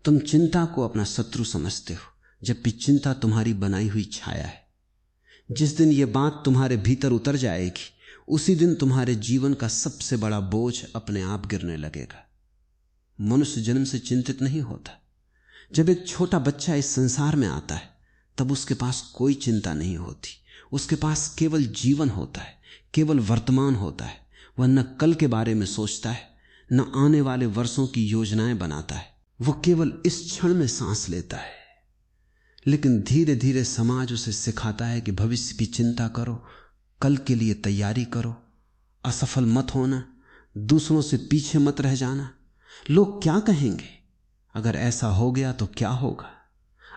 तुम चिंता को अपना शत्रु समझते हो, जबकि चिंता तुम्हारी बनाई हुई छाया है। जिस दिन यह बात तुम्हारे भीतर उतर जाएगी, उसी दिन तुम्हारे जीवन का सबसे बड़ा बोझ अपने आप गिरने लगेगा। मनुष्य जन्म से चिंतित नहीं होता। जब एक छोटा बच्चा इस संसार में आता है, तब उसके पास कोई चिंता नहीं होती। उसके पास केवल जीवन होता है, केवल वर्तमान होता है। वह न कल के बारे में सोचता है, न आने वाले वर्षों की योजनाएं बनाता है। वो केवल इस क्षण में सांस लेता है। लेकिन धीरे धीरे समाज उसे सिखाता है कि भविष्य की चिंता करो, कल के लिए तैयारी करो, असफल मत होना, दूसरों से पीछे मत रह जाना। लोग क्या कहेंगे? अगर ऐसा हो गया तो क्या होगा?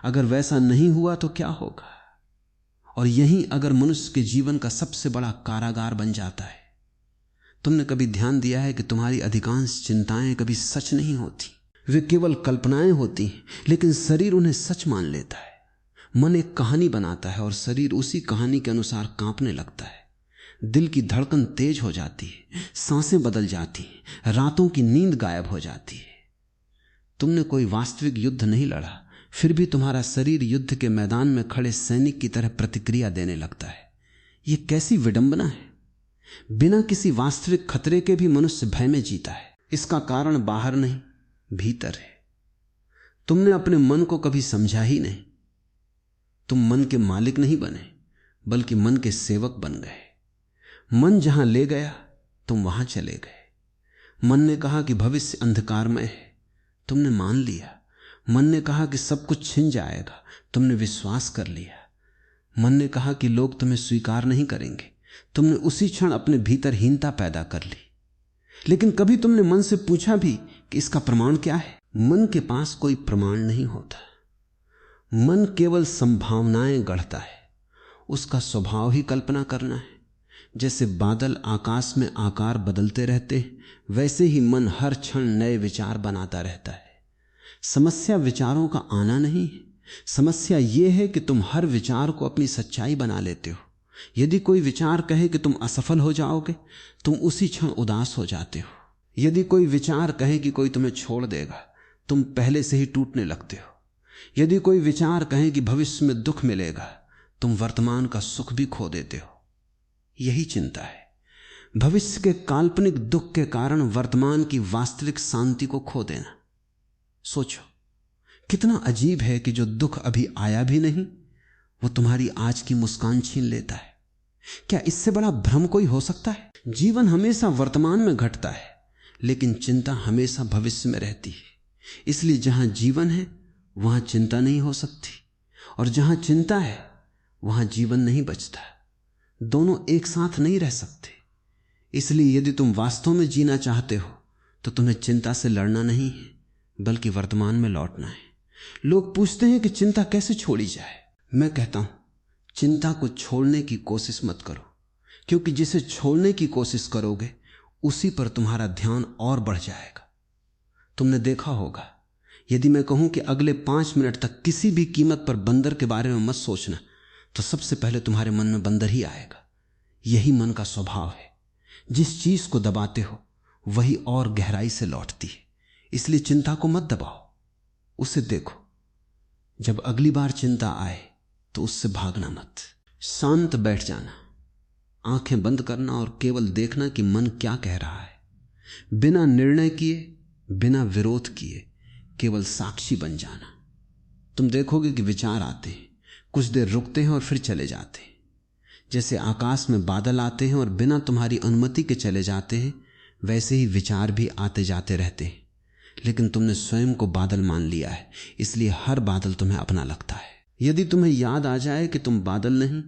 अगर वैसा नहीं हुआ तो क्या होगा? और यही अगर मनुष्य के जीवन का सबसे बड़ा कारागार बन जाता है। तुमने कभी ध्यान दिया है कि तुम्हारी अधिकांश चिंताएं कभी सच नहीं होती, वे केवल कल्पनाएं होती हैं, लेकिन शरीर उन्हें सच मान लेता है। मन एक कहानी बनाता है और शरीर उसी कहानी के अनुसार कांपने लगता है। दिल की धड़कन तेज हो जाती है, सांसें बदल जाती हैं, रातों की नींद गायब हो जाती है। तुमने कोई वास्तविक युद्ध नहीं लड़ा, फिर भी तुम्हारा शरीर युद्ध के मैदान में खड़े सैनिक की तरह प्रतिक्रिया देने लगता है। यह कैसी विडंबना है! बिना किसी वास्तविक खतरे के भी मनुष्य भय में जीता है। इसका कारण बाहर नहीं, भीतर है। तुमने अपने मन को कभी समझा ही नहीं। तुम मन के मालिक नहीं बने, बल्कि मन के सेवक बन गए। मन जहां ले गया, तुम वहां चले गए। मन ने कहा कि भविष्य अंधकारमय है, तुमने मान लिया। मन ने कहा कि सब कुछ छिन जाएगा, तुमने विश्वास कर लिया। मन ने कहा कि लोग तुम्हें स्वीकार नहीं करेंगे, तुमने उसी क्षण अपने भीतर हीनता पैदा कर ली। लेकिन कभी तुमने मन से पूछा भी कि इसका प्रमाण क्या है? मन के पास कोई प्रमाण नहीं होता। मन केवल संभावनाएं गढ़ता है। उसका स्वभाव ही कल्पना करना है। जैसे बादल आकाश में आकार बदलते रहते हैं, वैसे ही मन हर क्षण नए विचार बनाता रहता है। समस्या विचारों का आना नहीं है, समस्या यह है कि तुम हर विचार को अपनी सच्चाई बना लेते हो। यदि कोई विचार कहे कि तुम असफल हो जाओगे, तुम उसी क्षण उदास हो जाते हो। यदि कोई विचार कहे कि कोई तुम्हें छोड़ देगा, तुम पहले से ही टूटने लगते हो। यदि कोई विचार कहे कि भविष्य में दुख मिलेगा, तुम वर्तमान का सुख भी खो देते हो। यही चिंता है। भविष्य के काल्पनिक दुख के कारण वर्तमान की वास्तविक शांति को खो देना। सोचो, कितना अजीब है कि जो दुख अभी आया भी नहीं, वो तुम्हारी आज की मुस्कान छीन लेता है। क्या इससे बड़ा भ्रम कोई हो सकता है? जीवन हमेशा वर्तमान में घटता है, लेकिन चिंता हमेशा भविष्य में रहती है। इसलिए जहां जीवन है वहां चिंता नहीं हो सकती, और जहां चिंता है वहां जीवन नहीं बचता। दोनों एक साथ नहीं रह सकते। इसलिए यदि तुम वास्तव में जीना चाहते हो तो तुम्हें चिंता से लड़ना नहीं है, बल्कि वर्तमान में लौटना है। लोग पूछते हैं कि चिंता कैसे छोड़ी जाए। मैं कहता हूं, चिंता को छोड़ने की कोशिश मत करो, क्योंकि जिसे छोड़ने की कोशिश करोगे उसी पर तुम्हारा ध्यान और बढ़ जाएगा। तुमने देखा होगा, यदि मैं कहूं कि अगले 5 मिनट तक किसी भी कीमत पर बंदर के बारे में मत सोचना, तो सबसे पहले तुम्हारे मन में बंदर ही आएगा। यही मन का स्वभाव है। जिस चीज को दबाते हो वही और गहराई से लौटती है। इसलिए चिंता को मत दबाओ, उसे देखो। जब अगली बार चिंता आए तो उससे भागना मत। शांत बैठ जाना, आंखें बंद करना और केवल देखना कि मन क्या कह रहा है। बिना निर्णय किए, बिना विरोध किए, केवल साक्षी बन जाना। तुम देखोगे कि विचार आते हैं, कुछ देर रुकते हैं और फिर चले जाते हैं। जैसे आकाश में बादल आते हैं और बिना तुम्हारी अनुमति के चले जाते हैं, वैसे ही विचार भी आते जाते रहते हैं। लेकिन तुमने स्वयं को बादल मान लिया है, इसलिए हर बादल तुम्हें अपना लगता है। यदि तुम्हें याद आ जाए कि तुम बादल नहीं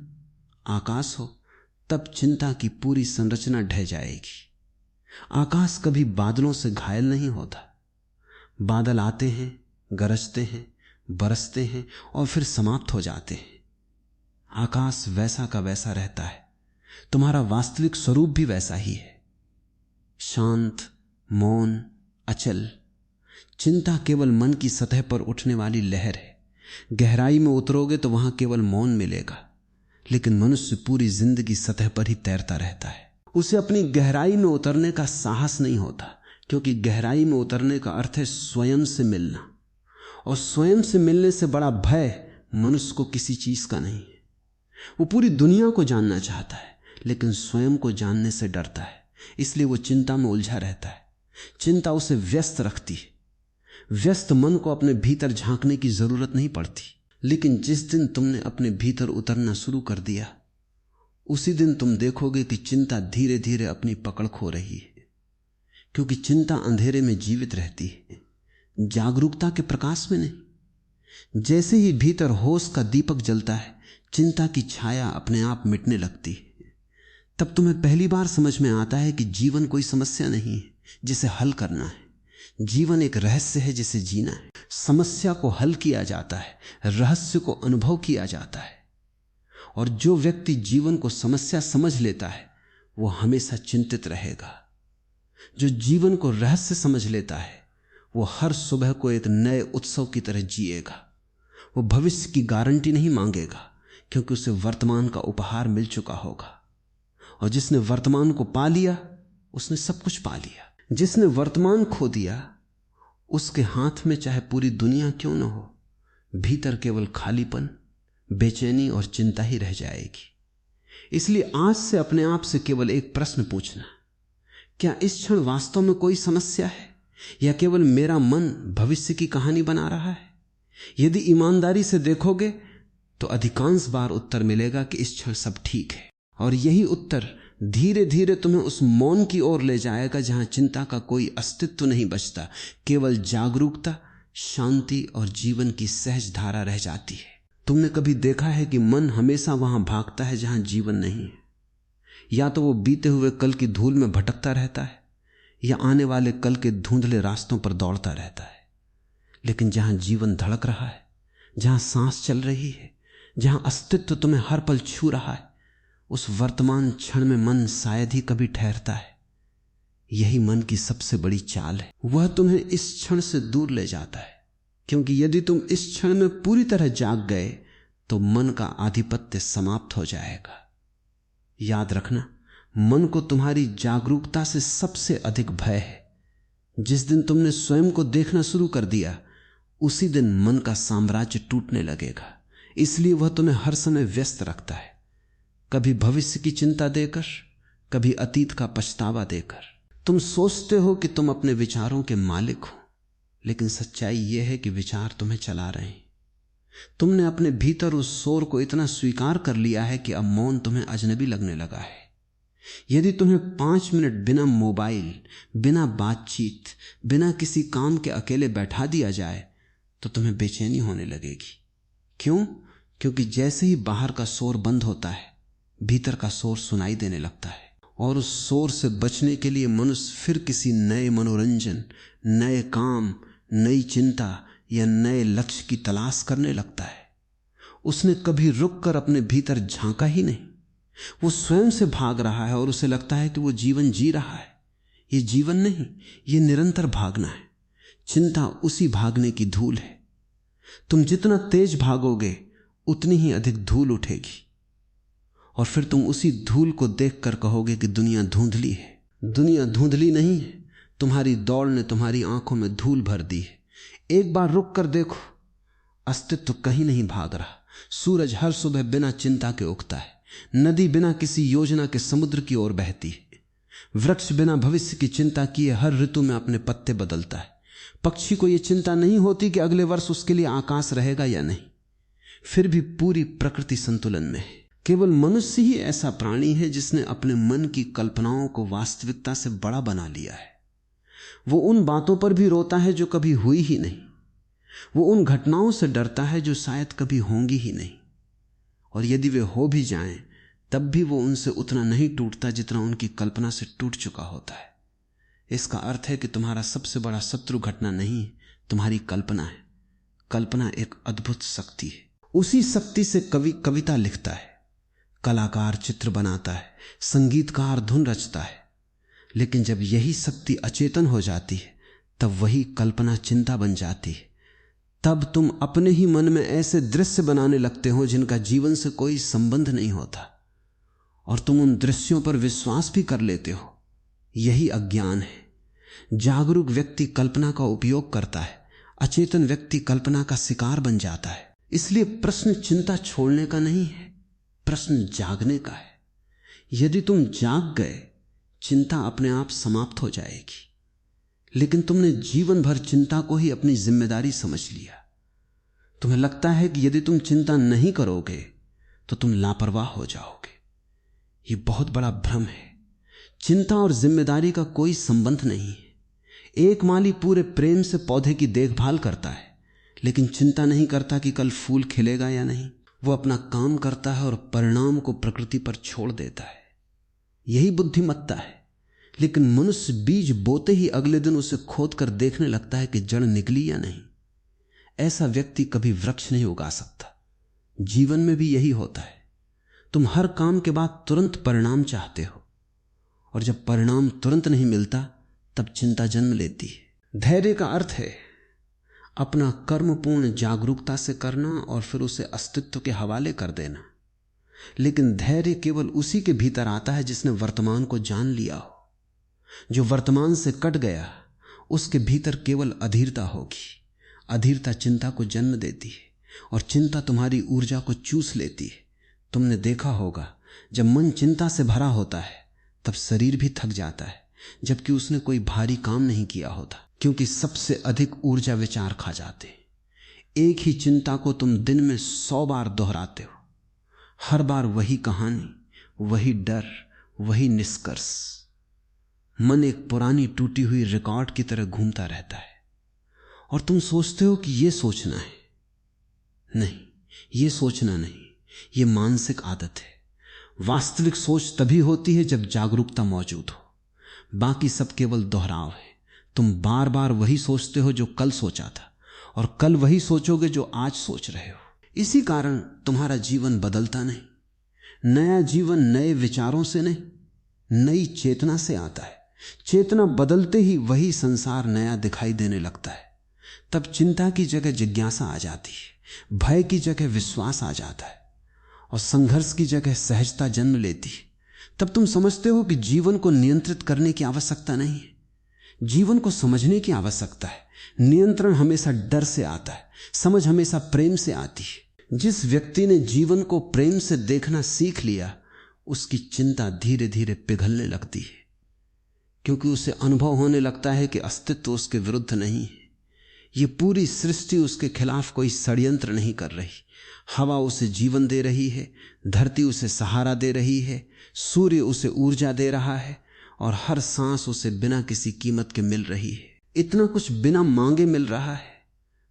आकाश हो, तब चिंता की पूरी संरचना ढह जाएगी। आकाश कभी बादलों से घायल नहीं होता। बादल आते हैं, गरजते हैं, बरसते हैं और फिर समाप्त हो जाते हैं। आकाश वैसा का वैसा रहता है। तुम्हारा वास्तविक स्वरूप भी वैसा ही है, शांत, मौन, अचल। चिंता केवल मन की सतह पर उठने वाली लहर है। गहराई में उतरोगे तो वहां केवल मौन मिलेगा। लेकिन मनुष्य पूरी जिंदगी सतह पर ही तैरता रहता है। उसे अपनी गहराई में उतरने का साहस नहीं होता, क्योंकि गहराई में उतरने का अर्थ है स्वयं से मिलना। और स्वयं से मिलने से बड़ा भय मनुष्य को किसी चीज का नहीं है। वो पूरी दुनिया को जानना चाहता है लेकिन स्वयं को जानने से डरता है, इसलिए वो चिंता में उलझा रहता है। चिंता उसे व्यस्त रखती है। व्यस्त मन को अपने भीतर झांकने की जरूरत नहीं पड़ती, लेकिन जिस दिन तुमने अपने भीतर उतरना शुरू कर दिया उसी दिन तुम देखोगे कि चिंता धीरे धीरे अपनी पकड़ खो रही है, क्योंकि चिंता अंधेरे में जीवित रहती है, जागरूकता के प्रकाश में नहीं। जैसे ही भीतर होश का दीपक जलता है, चिंता की छाया अपने आप मिटने लगती है। तब तुम्हें पहली बार समझ में आता है कि जीवन कोई समस्या नहीं है जिसे हल करना है। जीवन एक रहस्य है जिसे जीना है। समस्या को हल किया जाता है, रहस्य को अनुभव किया जाता है। और जो व्यक्ति जीवन को समस्या समझ लेता है वो हमेशा चिंतित रहेगा। जो जीवन को रहस्य समझ लेता है वो हर सुबह को एक नए उत्सव की तरह जिएगा। वो भविष्य की गारंटी नहीं मांगेगा, क्योंकि उसे वर्तमान का उपहार मिल चुका होगा। और जिसने वर्तमान को पा लिया उसने सब कुछ पा लिया। जिसने वर्तमान खो दिया उसके हाथ में चाहे पूरी दुनिया क्यों न हो, भीतर केवल खालीपन, बेचैनी और चिंता ही रह जाएगी। इसलिए आज से अपने आप से केवल एक प्रश्न पूछना, क्या इस क्षण वास्तव में कोई समस्या है या केवल मेरा मन भविष्य की कहानी बना रहा है? यदि ईमानदारी से देखोगे तो अधिकांश बार उत्तर मिलेगा कि इस क्षण सब ठीक है। और यही उत्तर धीरे धीरे तुम्हें उस मौन की ओर ले जाएगा जहां चिंता का कोई अस्तित्व नहीं बचता, केवल जागरूकता, शांति और जीवन की सहज धारा रह जाती है। तुमने कभी देखा है कि मन हमेशा वहां भागता है जहां जीवन नहीं है? या तो वो बीते हुए कल की धूल में भटकता रहता है या आने वाले कल के धुंधले रास्तों पर दौड़ता रहता है। लेकिन जहां जीवन धड़क रहा है, जहां सांस चल रही है, जहां अस्तित्व तुम्हें हर पल छू रहा है, उस वर्तमान क्षण में मन शायद ही कभी ठहरता है। यही मन की सबसे बड़ी चाल है। वह तुम्हें इस क्षण से दूर ले जाता है, क्योंकि यदि तुम इस क्षण में पूरी तरह जाग गए तो मन का आधिपत्य समाप्त हो जाएगा। याद रखना, मन को तुम्हारी जागरूकता से सबसे अधिक भय है। जिस दिन तुमने स्वयं को देखना शुरू कर दिया उसी दिन मन का साम्राज्य टूटने लगेगा। इसलिए वह तुम्हें हर समय व्यस्त रखता है, कभी भविष्य की चिंता देकर, कभी अतीत का पछतावा देकर। तुम सोचते हो कि तुम अपने विचारों के मालिक हो, लेकिन सच्चाई यह है कि विचार तुम्हें चला रहे हैं। तुमने अपने भीतर उस शोर को इतना स्वीकार कर लिया है कि अब मौन तुम्हें अजनबी लगने लगा है। यदि तुम्हें 5 मिनट बिना मोबाइल, बिना बातचीत, बिना किसी काम के अकेले बैठा दिया जाए तो तुम्हें बेचैनी होने लगेगी। क्यों? क्योंकि जैसे ही बाहर का शोर बंद होता है भीतर का शोर सुनाई देने लगता है, और उस शोर से बचने के लिए मनुष्य फिर किसी नए मनोरंजन, नए काम, नई चिंता या नए लक्ष्य की तलाश करने लगता है। उसने कभी रुककर अपने भीतर झांका ही नहीं। वो स्वयं से भाग रहा है और उसे लगता है कि वो जीवन जी रहा है। ये जीवन नहीं, ये निरंतर भागना है। चिंता उसी भागने की धूल है। तुम जितना तेज भागोगे उतनी ही अधिक धूल उठेगी, और फिर तुम उसी धूल को देखकर कहोगे कि दुनिया धुंधली है। दुनिया धुंधली नहीं है, तुम्हारी दौड़ ने तुम्हारी आंखों में धूल भर दी है। एक बार रुक कर देखो, अस्तित्व कहीं नहीं भाग रहा। सूरज हर सुबह बिना चिंता के उगता है। नदी बिना किसी योजना के समुद्र की ओर बहती है। वृक्ष बिना भविष्य की चिंता किए हर ऋतु में अपने पत्ते बदलता है। पक्षी को यह चिंता नहीं होती कि अगले वर्ष उसके लिए आकाश रहेगा या नहीं। फिर भी पूरी प्रकृति संतुलन में है। केवल मनुष्य ही ऐसा प्राणी है जिसने अपने मन की कल्पनाओं को वास्तविकता से बड़ा बना लिया है। वो उन बातों पर भी रोता है जो कभी हुई ही नहीं। वो उन घटनाओं से डरता है जो शायद कभी होंगी ही नहीं, और यदि वे हो भी जाएं तब भी वो उनसे उतना नहीं टूटता जितना उनकी कल्पना से टूट चुका होता है। इसका अर्थ है कि तुम्हारा सबसे बड़ा शत्रु घटना नहीं, तुम्हारी कल्पना है। कल्पना एक अद्भुत शक्ति है। उसी शक्ति से कवि कविता लिखता है, कलाकार चित्र बनाता है, संगीतकार धुन रचता है। लेकिन जब यही शक्ति अचेतन हो जाती है तब वही कल्पना चिंता बन जाती है। तब तुम अपने ही मन में ऐसे दृश्य बनाने लगते हो जिनका जीवन से कोई संबंध नहीं होता, और तुम उन दृश्यों पर विश्वास भी कर लेते हो। यही अज्ञान है। जागरूक व्यक्ति कल्पना का उपयोग करता है अचेतन व्यक्ति कल्पना का शिकार बन जाता है। इसलिए प्रश्न चिंता छोड़ने का नहीं है, प्रश्न जागने का है। यदि तुम जाग गए, चिंता अपने आप समाप्त हो जाएगी। लेकिन तुमने जीवन भर चिंता को ही अपनी जिम्मेदारी समझ लिया। तुम्हें लगता है कि यदि तुम चिंता नहीं करोगे तो तुम लापरवाह हो जाओगे। यह बहुत बड़ा भ्रम है। चिंता और जिम्मेदारी का कोई संबंध नहीं है। एक माली पूरे प्रेम से पौधे की देखभाल करता है, लेकिन चिंता नहीं करता कि कल फूल खिलेगा या नहीं। वो अपना काम करता है और परिणाम को प्रकृति पर छोड़ देता है। यही बुद्धिमत्ता है। लेकिन मनुष्य बीज बोते ही अगले दिन उसे खोद कर देखने लगता है कि जड़ निकली या नहीं। ऐसा व्यक्ति कभी वृक्ष नहीं उगा सकता। जीवन में भी यही होता है। तुम हर काम के बाद तुरंत परिणाम चाहते हो, और जब परिणाम तुरंत नहीं मिलता तब चिंता जन्म लेती है। धैर्य का अर्थ है अपना कर्म पूर्ण जागरूकता से करना और फिर उसे अस्तित्व के हवाले कर देना। लेकिन धैर्य केवल उसी के भीतर आता है जिसने वर्तमान को जान लिया हो। जो वर्तमान से कट गया, उसके भीतर केवल अधीरता होगी। अधीरता चिंता को जन्म देती है और चिंता तुम्हारी ऊर्जा को चूस लेती है। तुमने देखा होगा, जब मन चिंता से भरा होता है तब शरीर भी थक जाता है, जबकि उसने कोई भारी काम नहीं किया होता, क्योंकि सबसे अधिक ऊर्जा विचार खा जाते हैं। एक ही चिंता को तुम दिन में 100 बार दोहराते हो। हर बार वही कहानी, वही डर, वही निष्कर्ष। मन एक पुरानी टूटी हुई रिकॉर्ड की तरह घूमता रहता है और तुम सोचते हो कि यह सोचना है। नहीं, यह सोचना नहीं, यह मानसिक आदत है। वास्तविक सोच तभी होती है जब जागरूकता मौजूद हो। बाकी सब केवल दोहराव है। तुम बार बार वही सोचते हो जो कल सोचा था, और कल वही सोचोगे जो आज सोच रहे हो। इसी कारण तुम्हारा जीवन बदलता नहीं। नया जीवन नए विचारों से नहीं, नई चेतना से आता है। चेतना बदलते ही वही संसार नया दिखाई देने लगता है। तब चिंता की जगह जिज्ञासा आ जाती है, भय की जगह विश्वास आ जाता है, और संघर्ष की जगह सहजता जन्म लेती है। तब तुम समझते हो कि जीवन को नियंत्रित करने की आवश्यकता नहीं है, जीवन को समझने की आवश्यकता है। नियंत्रण हमेशा डर से आता है, समझ हमेशा प्रेम से आती है। जिस व्यक्ति ने जीवन को प्रेम से देखना सीख लिया, उसकी चिंता धीरे धीरे पिघलने लगती है, क्योंकि उसे अनुभव होने लगता है कि अस्तित्व उसके विरुद्ध नहीं है। ये पूरी सृष्टि उसके खिलाफ कोई षड्यंत्र नहीं कर रही। हवा उसे जीवन दे रही है, धरती उसे सहारा दे रही है, सूर्य उसे ऊर्जा दे रहा है, और हर सांस उसे बिना किसी कीमत के मिल रही है। इतना कुछ बिना मांगे मिल रहा है,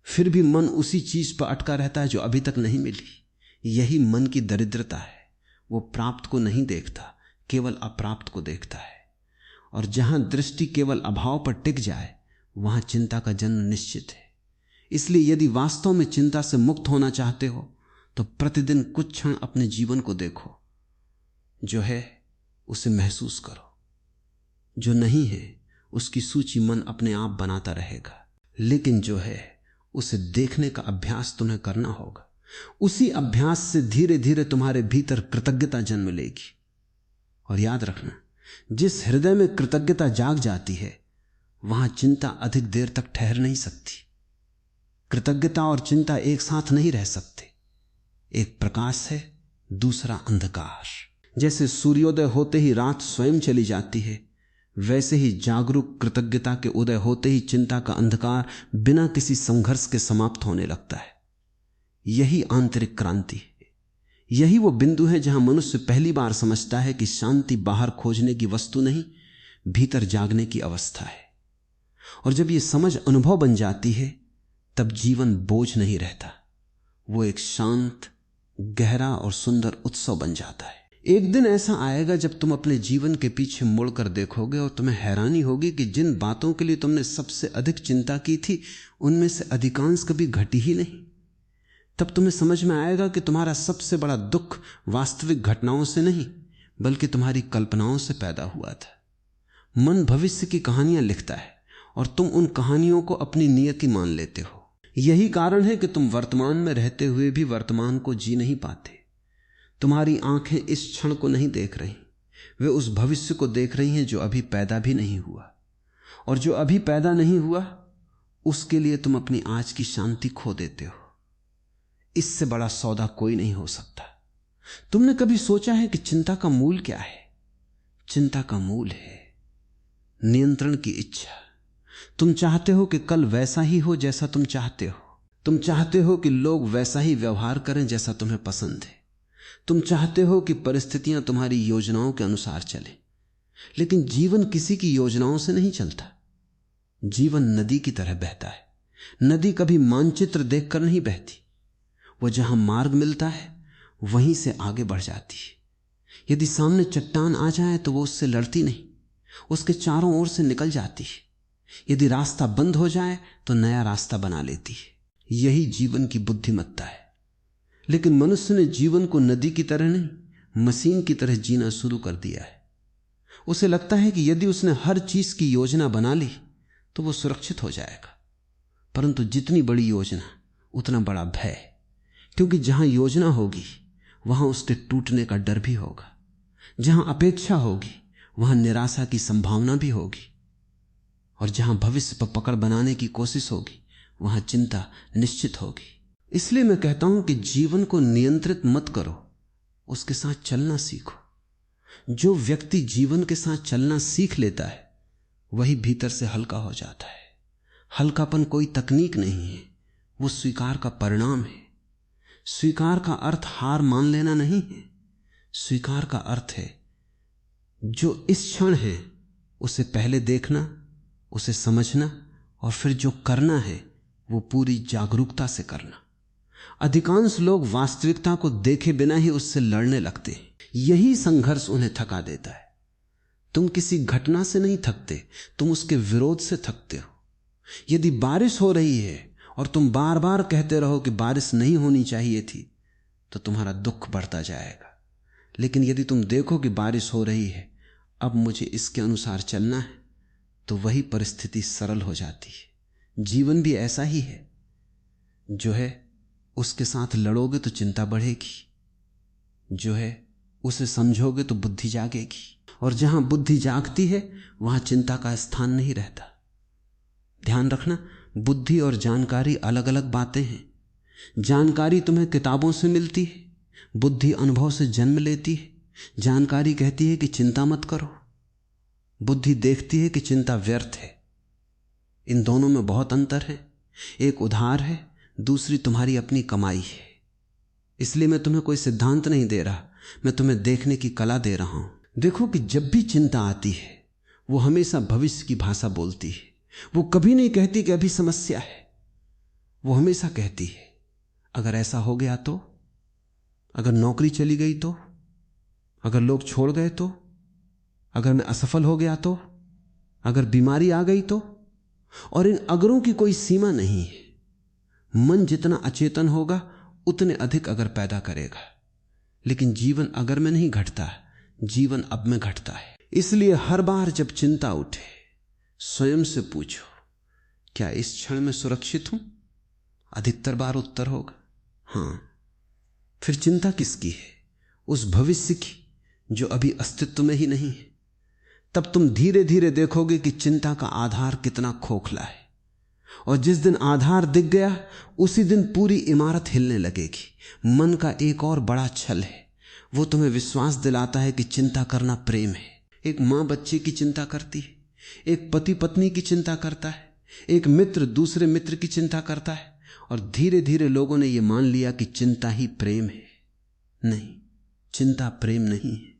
फिर भी मन उसी चीज पर अटका रहता है जो अभी तक नहीं मिली। यही मन की दरिद्रता है। वो प्राप्त को नहीं देखता, केवल अप्राप्त को देखता है। और जहां दृष्टि केवल अभाव पर टिक जाए, वहां चिंता का जन्म निश्चित है। इसलिए यदि वास्तव में चिंता से मुक्त होना चाहते हो तो प्रतिदिन कुछ क्षण अपने जीवन को देखो। जो है उसे महसूस करो, जो नहीं है उसकी सूची मन अपने आप बनाता रहेगा। लेकिन जो है उसे देखने का अभ्यास तुम्हें करना होगा। उसी अभ्यास से धीरे धीरे तुम्हारे भीतर कृतज्ञता जन्म लेगी। और याद रखना, जिस हृदय में कृतज्ञता जाग जाती है, वहां चिंता अधिक देर तक ठहर नहीं सकती। कृतज्ञता और चिंता एक साथ नहीं रह सकते। एक प्रकाश है, दूसरा अंधकार। जैसे सूर्योदय होते ही रात स्वयं चली जाती है, वैसे ही जागरूक कृतज्ञता के उदय होते ही चिंता का अंधकार बिना किसी संघर्ष के समाप्त होने लगता है। यही आंतरिक क्रांति है। यही वो बिंदु है जहां मनुष्य पहली बार समझता है कि शांति बाहर खोजने की वस्तु नहीं, भीतर जागने की अवस्था है। और जब ये समझ अनुभव बन जाती है, तब जीवन बोझ नहीं रहता। वो एक शांत, गहरा और सुंदर उत्सव बन जाता है। एक दिन ऐसा आएगा जब तुम अपने जीवन के पीछे मुड़कर देखोगे और तुम्हें हैरानी होगी कि जिन बातों के लिए तुमने सबसे अधिक चिंता की थी, उनमें से अधिकांश कभी घटी ही नहीं। तब तुम्हें समझ में आएगा कि तुम्हारा सबसे बड़ा दुख वास्तविक घटनाओं से नहीं, बल्कि तुम्हारी कल्पनाओं से पैदा हुआ था। मन भविष्य की कहानियां लिखता है और तुम उन कहानियों को अपनी नियति मान लेते हो। यही कारण है कि तुम वर्तमान में रहते हुए भी वर्तमान को जी नहीं पाते। तुम्हारी आंखें इस क्षण को नहीं देख रही, वे उस भविष्य को देख रही हैं जो अभी पैदा भी नहीं हुआ। और जो अभी पैदा नहीं हुआ, उसके लिए तुम अपनी आज की शांति खो देते हो। इससे बड़ा सौदा कोई नहीं हो सकता। तुमने कभी सोचा है कि चिंता का मूल क्या है? चिंता का मूल है नियंत्रण की इच्छा। तुम चाहते हो कि कल वैसा ही हो जैसा तुम चाहते हो। तुम चाहते हो कि लोग वैसा ही व्यवहार करें जैसा तुम्हें पसंद है। तुम चाहते हो कि परिस्थितियां तुम्हारी योजनाओं के अनुसार चलें। लेकिन जीवन किसी की योजनाओं से नहीं चलता। जीवन नदी की तरह बहता है। नदी कभी मानचित्र देखकर नहीं बहती। वो जहां मार्ग मिलता है वहीं से आगे बढ़ जाती है। यदि सामने चट्टान आ जाए तो वो उससे लड़ती नहीं, उसके चारों ओर से निकल जाती है। यदि रास्ता बंद हो जाए तो नया रास्ता बना लेती है। यही जीवन की बुद्धिमत्ता है। लेकिन मनुष्य ने जीवन को नदी की तरह नहीं, मशीन की तरह जीना शुरू कर दिया है। उसे लगता है कि यदि उसने हर चीज की योजना बना ली तो वो सुरक्षित हो जाएगा। परंतु जितनी बड़ी योजना उतना बड़ा भय, क्योंकि जहां योजना होगी वहां उसके टूटने का डर भी होगा। जहां अपेक्षा होगी वहां निराशा की संभावना भी होगी। और जहां भविष्य पर पकड़ बनाने की कोशिश होगी वहां चिंता निश्चित होगी। इसलिए मैं कहता हूं कि जीवन को नियंत्रित मत करो, उसके साथ चलना सीखो। जो व्यक्ति जीवन के साथ चलना सीख लेता है वही भीतर से हल्का हो जाता है। हल्कापन कोई तकनीक नहीं है, वो स्वीकार का परिणाम है। स्वीकार का अर्थ हार मान लेना नहीं है। स्वीकार का अर्थ है जो इस क्षण है उसे पहले देखना, उसे समझना और फिर जो करना है वो पूरी जागरूकता से करना। अधिकांश लोग वास्तविकता को देखे बिना ही उससे लड़ने लगते हैं। यही संघर्ष उन्हें थका देता है। तुम किसी घटना से नहीं थकते, तुम उसके विरोध से थकते हो। यदि बारिश हो रही है और तुम बार बार कहते रहो कि बारिश नहीं होनी चाहिए थी तो तुम्हारा दुख बढ़ता जाएगा। लेकिन यदि तुम देखो कि बारिश हो रही है, अब मुझे इसके अनुसार चलना है, तो वही परिस्थिति सरल हो जाती है। जीवन भी ऐसा ही है। जो है उसके साथ लड़ोगे तो चिंता बढ़ेगी, जो है उसे समझोगे तो बुद्धि जागेगी। और जहां बुद्धि जागती है वहां चिंता का स्थान नहीं रहता। ध्यान रखना, बुद्धि और जानकारी अलग अलग बातें हैं। जानकारी तुम्हें किताबों से मिलती है, बुद्धि अनुभव से जन्म लेती है। जानकारी कहती है कि चिंता मत करो, बुद्धि देखती है कि चिंता व्यर्थ है। इन दोनों में बहुत अंतर है। एक उधार है, दूसरी तुम्हारी अपनी कमाई है। इसलिए मैं तुम्हें कोई सिद्धांत नहीं दे रहा, मैं तुम्हें देखने की कला दे रहा हूं। देखो कि जब भी चिंता आती है वो हमेशा भविष्य की भाषा बोलती है। वो कभी नहीं कहती कि अभी समस्या है। वो हमेशा कहती है अगर ऐसा हो गया तो, अगर नौकरी चली गई तो, अगर लोग छोड़ गए तो, अगर मैं असफल हो गया तो, अगर बीमारी आ गई तो। और इन अगरों की कोई सीमा नहीं है। मन जितना अचेतन होगा उतने अधिक अगर पैदा करेगा। लेकिन जीवन अगर में नहीं घटता, जीवन अब में घटता है। इसलिए हर बार जब चिंता उठे स्वयं से पूछो, क्या इस क्षण में सुरक्षित हूं? अधिकतर बार उत्तर होगा हां। फिर चिंता किसकी है? उस भविष्य की जो अभी अस्तित्व में ही नहीं है। तब तुम धीरे धीरे देखोगे कि चिंता का आधार कितना खोखला है। और जिस दिन आधार दिख गया उसी दिन पूरी इमारत हिलने लगेगी। मन का एक और बड़ा छल है, वो तुम्हें विश्वास दिलाता है कि चिंता करना प्रेम है। एक मां बच्चे की चिंता करती है, एक पति पत्नी की चिंता करता है, एक मित्र दूसरे मित्र की चिंता करता है। और धीरे धीरे लोगों ने यह मान लिया कि चिंता ही प्रेम है। नहीं, चिंता प्रेम नहीं है,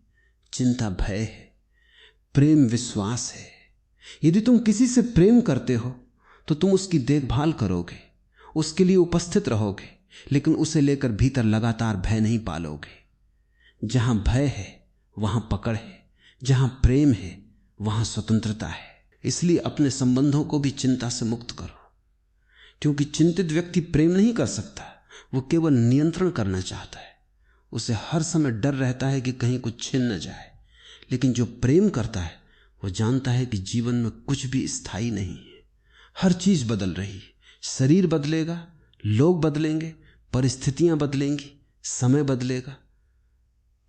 चिंता भय है, प्रेम विश्वास है। यदि तुम किसी से प्रेम करते हो तो तुम उसकी देखभाल करोगे, उसके लिए उपस्थित रहोगे, लेकिन उसे लेकर भीतर लगातार भय नहीं पालोगे। जहां भय है वहां पकड़ है, जहां प्रेम है वहां स्वतंत्रता है। इसलिए अपने संबंधों को भी चिंता से मुक्त करो, क्योंकि चिंतित व्यक्ति प्रेम नहीं कर सकता, वो केवल नियंत्रण करना चाहता है। उसे हर समय डर रहता है कि कहीं कुछ छिन न जाए। लेकिन जो प्रेम करता है वो जानता है कि जीवन में कुछ भी स्थायी नहीं है, हर चीज बदल रही है। शरीर बदलेगा, लोग बदलेंगे, परिस्थितियां बदलेंगी, समय बदलेगा।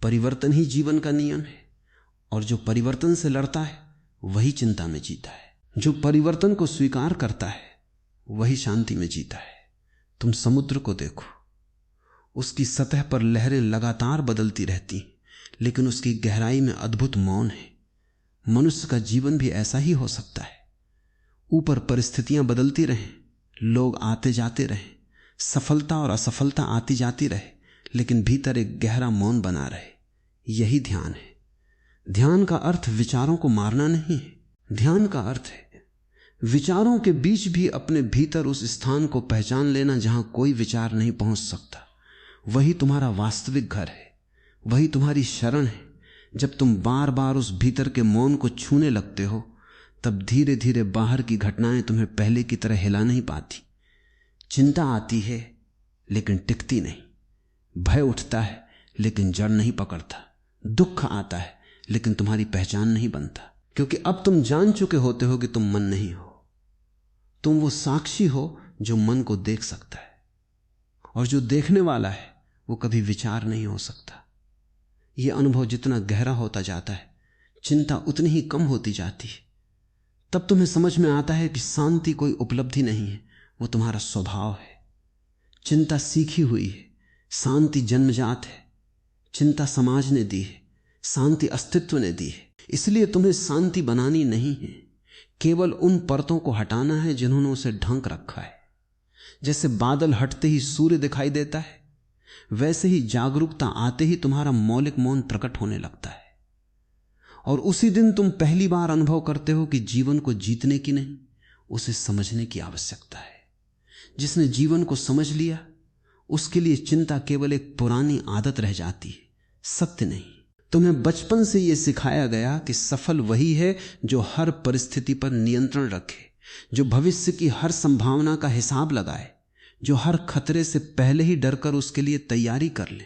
परिवर्तन ही जीवन का नियम है। और जो परिवर्तन से लड़ता है वही चिंता में जीता है। जो परिवर्तन को स्वीकार करता है वही शांति में जीता है। तुम समुद्र को देखो, उसकी सतह पर लहरें लगातार बदलती रहती, लेकिन उसकी गहराई में अद्भुत मौन है। मनुष्य का जीवन भी ऐसा ही हो सकता है। ऊपर परिस्थितियां बदलती रहें, लोग आते जाते रहें, सफलता और असफलता आती जाती रहे, लेकिन भीतर एक गहरा मौन बना रहे। यही ध्यान है। ध्यान का अर्थ विचारों को मारना नहीं है। ध्यान का अर्थ है विचारों के बीच भी अपने भीतर उस स्थान को पहचान लेना जहां कोई विचार नहीं पहुंच सकता। वही तुम्हारा वास्तविक घर है, वही तुम्हारी शरण है। जब तुम बार बार उस भीतर के मौन को छूने लगते हो, तब धीरे धीरे बाहर की घटनाएं तुम्हें पहले की तरह हिला नहीं पाती। चिंता आती है लेकिन टिकती नहीं, भय उठता है लेकिन जड़ नहीं पकड़ता, दुख आता है लेकिन तुम्हारी पहचान नहीं बनता, क्योंकि अब तुम जान चुके होते हो कि तुम मन नहीं हो। तुम वो साक्षी हो जो मन को देख सकता है, और जो देखने वाला है वो कभी विचार नहीं हो सकता। यह अनुभव जितना गहरा होता जाता है, चिंता उतनी ही कम होती जाती है। तब तुम्हें समझ में आता है कि शांति कोई उपलब्धि नहीं है, वो तुम्हारा स्वभाव है। चिंता सीखी हुई है, शांति जन्मजात है। चिंता समाज ने दी है, शांति अस्तित्व ने दी है। इसलिए तुम्हें शांति बनानी नहीं है, केवल उन परतों को हटाना है जिन्होंने उसे ढक रखा है। जैसे बादल हटते ही सूर्य दिखाई देता है, वैसे ही जागरूकता आते ही तुम्हारा मौलिक मौन प्रकट होने लगता है। और उसी दिन तुम पहली बार अनुभव करते हो कि जीवन को जीतने की नहीं, उसे समझने की आवश्यकता है। जिसने जीवन को समझ लिया, उसके लिए चिंता केवल एक पुरानी आदत रह जाती है, सत्य नहीं। तुम्हें बचपन से यह सिखाया गया कि सफल वही है जो हर परिस्थिति पर नियंत्रण रखे, जो भविष्य की हर संभावना का हिसाब लगाए, जो हर खतरे से पहले ही डरकर उसके लिए तैयारी कर ले।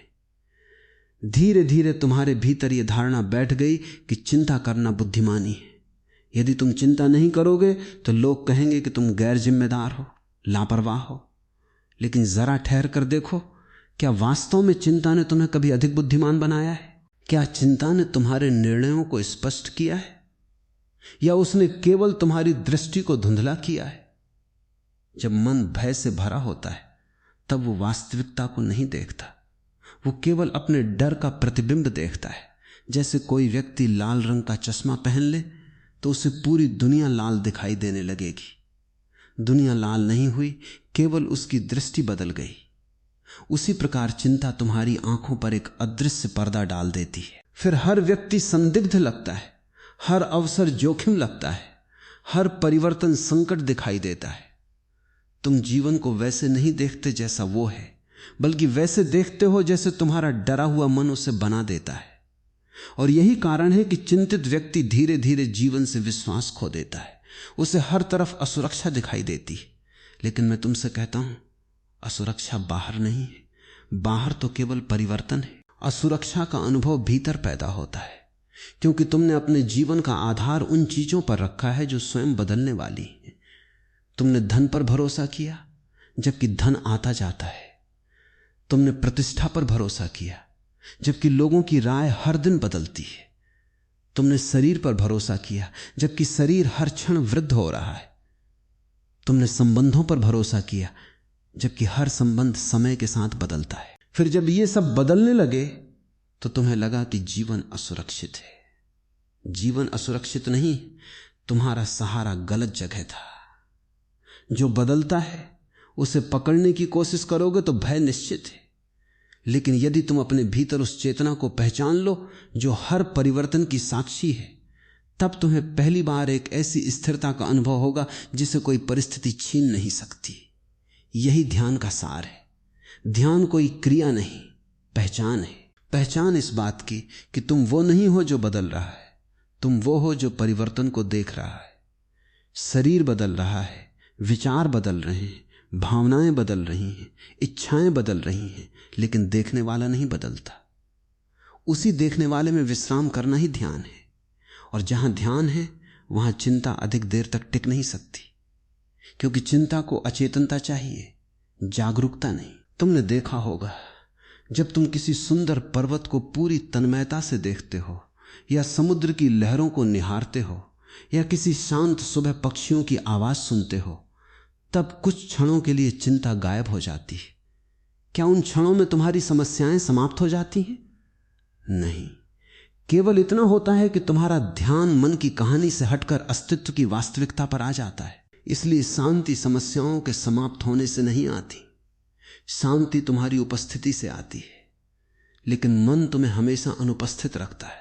धीरे धीरे तुम्हारे भीतर यह धारणा बैठ गई कि चिंता करना बुद्धिमानी है। यदि तुम चिंता नहीं करोगे तो लोग कहेंगे कि तुम गैर जिम्मेदार हो, लापरवाह हो। लेकिन जरा ठहर कर देखो, क्या वास्तव में चिंता ने तुम्हें कभी अधिक बुद्धिमान बनाया है? क्या चिंता ने तुम्हारे निर्णयों को स्पष्ट किया है, या उसने केवल तुम्हारी दृष्टि को धुंधला किया है? जब मन भय से भरा होता है, तब वो वास्तविकता को नहीं देखता, वो केवल अपने डर का प्रतिबिंब देखता है। जैसे कोई व्यक्ति लाल रंग का चश्मा पहन ले तो उसे पूरी दुनिया लाल दिखाई देने लगेगी। दुनिया लाल नहीं हुई, केवल उसकी दृष्टि बदल गई। उसी प्रकार चिंता तुम्हारी आंखों पर एक अदृश्य पर्दा डाल देती है। फिर हर व्यक्ति संदिग्ध लगता है, हर अवसर जोखिम लगता है, हर परिवर्तन संकट दिखाई देता है। तुम जीवन को वैसे नहीं देखते जैसा वो है, बल्कि वैसे देखते हो जैसे तुम्हारा डरा हुआ मन उसे बना देता है। और यही कारण है कि चिंतित व्यक्ति धीरे धीरे जीवन से विश्वास खो देता है। उसे हर तरफ असुरक्षा दिखाई देती है। लेकिन मैं तुमसे कहता हूं, असुरक्षा बाहर नहीं है, बाहर तो केवल परिवर्तन है। असुरक्षा का अनुभव भीतर पैदा होता है, क्योंकि तुमने अपने जीवन का आधार उन चीजों पर रखा है जो स्वयं बदलने वाली है। तुमने धन पर भरोसा किया, जबकि धन आता जाता है। तुमने प्रतिष्ठा पर भरोसा किया, जबकि लोगों की राय हर दिन बदलती है। तुमने शरीर पर भरोसा किया, जबकि शरीर हर क्षण वृद्ध हो रहा है। तुमने संबंधों पर भरोसा किया, जबकि हर संबंध समय के साथ बदलता है। फिर जब ये सब बदलने लगे तो तुम्हें लगा कि जीवन असुरक्षित है। जीवन असुरक्षित नहीं, तुम्हारा सहारा गलत जगह था। जो बदलता है उसे पकड़ने की कोशिश करोगे तो भय निश्चित है। लेकिन यदि तुम अपने भीतर उस चेतना को पहचान लो जो हर परिवर्तन की साक्षी है, तब तुम्हें पहली बार एक ऐसी स्थिरता का अनुभव होगा जिसे कोई परिस्थिति छीन नहीं सकती। यही ध्यान का सार है। ध्यान कोई क्रिया नहीं, पहचान है। पहचान इस बात की कि तुम वो नहीं हो जो बदल रहा है, तुम वो हो जो परिवर्तन को देख रहा है। शरीर बदल रहा है, विचार बदल रहे हैं, भावनाएं बदल रही हैं, इच्छाएं बदल रही हैं, लेकिन देखने वाला नहीं बदलता। उसी देखने वाले में विश्राम करना ही ध्यान है। और जहां ध्यान है वहां चिंता अधिक देर तक टिक नहीं सकती, क्योंकि चिंता को अचेतनता चाहिए, जागरूकता नहीं। तुमने देखा होगा, जब तुम किसी सुंदर पर्वत को पूरी तन्मयता से देखते हो, या समुद्र की लहरों को निहारते हो, या किसी शांत सुबह पक्षियों की आवाज सुनते हो, तब कुछ क्षणों के लिए चिंता गायब हो जाती है। क्या उन क्षणों में तुम्हारी समस्याएं समाप्त हो जाती हैं? नहीं, केवल इतना होता है कि तुम्हारा ध्यान मन की कहानी से हटकर अस्तित्व की वास्तविकता पर आ जाता है। इसलिए शांति समस्याओं के समाप्त होने से नहीं आती, शांति तुम्हारी उपस्थिति से आती है। लेकिन मन तुम्हें हमेशा अनुपस्थित रखता है।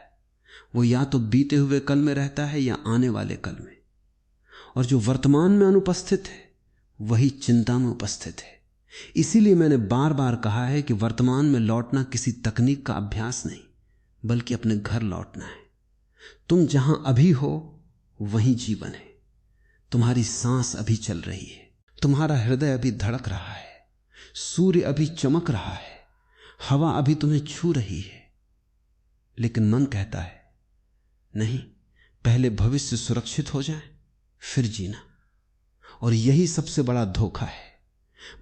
वो या तो बीते हुए कल में रहता है या आने वाले कल में, और जो वर्तमान में अनुपस्थित है वही चिंता में उपस्थित है। इसीलिए मैंने बार बार कहा है कि वर्तमान में लौटना किसी तकनीक का अभ्यास नहीं, बल्कि अपने घर लौटना है। तुम जहां अभी हो वहीं जीवन है। तुम्हारी सांस अभी चल रही है, तुम्हारा हृदय अभी धड़क रहा है, सूर्य अभी चमक रहा है, हवा अभी तुम्हें छू रही है। लेकिन मन कहता है नहीं, पहले भविष्य सुरक्षित हो जाए फिर जीना। और यही सबसे बड़ा धोखा है।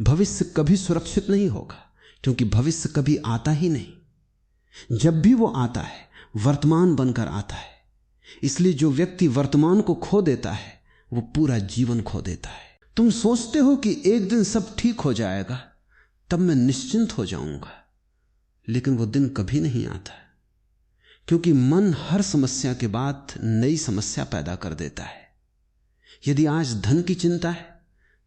भविष्य कभी सुरक्षित नहीं होगा, क्योंकि भविष्य कभी आता ही नहीं। जब भी वो आता है वर्तमान बनकर आता है। इसलिए जो व्यक्ति वर्तमान को खो देता है वो पूरा जीवन खो देता है। तुम सोचते हो कि एक दिन सब ठीक हो जाएगा, तब मैं निश्चिंत हो जाऊंगा, लेकिन वो दिन कभी नहीं आता, क्योंकि मन हर समस्या के बाद नई समस्या पैदा कर देता है। यदि आज धन की चिंता है